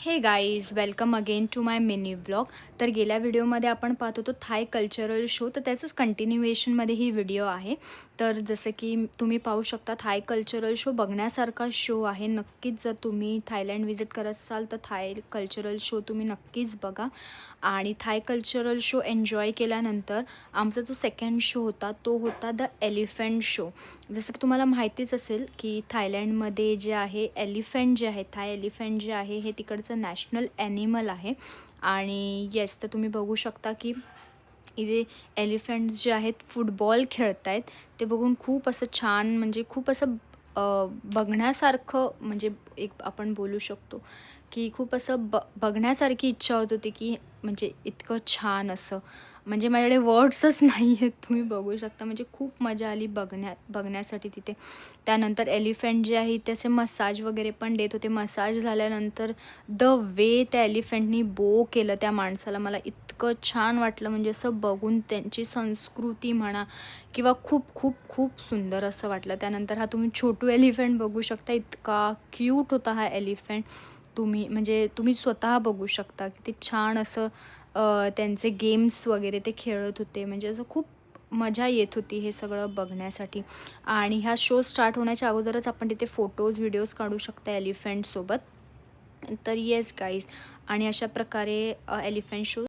हे guys welcome again to my mini vlog. तर गेल्या व्हिडिओमध्ये आपण पाहत होतो थाय कल्चरल शो, तर त्याचंच कंटिन्युएशनमध्ये ही व्हिडिओ आहे. तर जसं की तुम्ही पाहू शकता थाय कल्चरल शो बघण्यासारखा शो आहे. नक्कीच जर तुम्ही थायलंड व्हिजिट करत असाल तर थाय कल्चरल शो तुम्ही नक्कीच बघा. आणि थाय कल्चरल शो एन्जॉय केल्यानंतर आमचा जो सेकंड शो होता तो होता द एलिफंट शो. जसं की तुम्हाला माहितीच असेल की थायलंडमध्ये जे आहे एलिफंट जे आहे, थाय एलिफंट जे आहे हे तिकडचं नॅशनल ॲनिमल आहे. आणि येस, तर तुम्ही बघू शकता की इथे एलिफंट्स जे आहेत फुटबॉल खेळत आहेत. ते बघून खूप असं छान, म्हणजे खूप असं बघण्यासारखं, म्हणजे एक आपण बोलू शकतो की खूप असं बघण्यासारखी इच्छा होत होती की म्हणजे इतकं छान असं, म्हणजे माझ्याकडे वर्ड्सच नाही आहेत. तुम्ही बघू शकता, म्हणजे खूप मजा आली बघण्यासाठी तिथे. त्यानंतर एलिफंट जे आहे ते असे मसाज वगैरे पण देत होते. मसाज झाल्यानंतर द वे त्या एलिफंटनी बो केलं त्या माणसाला, मला इतकं छान वाटलं. म्हणजे असं बघून त्यांची संस्कृती म्हणा किंवा खूप खूप खूप सुंदर असं वाटलं. त्यानंतर हा तुम्ही छोटू एलिफंट बघू शकता, इतका क्यूट होता हा एलिफंट. तुम्ही स्वतः बघू शकता की ते छान असं त्यांचे गेम्स वगैरे ते खेळत होते. म्हणजे असं खूप मजा येत होती हे सगळं बघण्यासाठी. आणि ह्या शो स्टार्ट होण्याच्या अगोदरच आपण तिथे फोटोज व्हिडिओज काढू शकता एलिफंटसोबत. तर येस गाईज, आणि अशा प्रकारे एलिफंट शो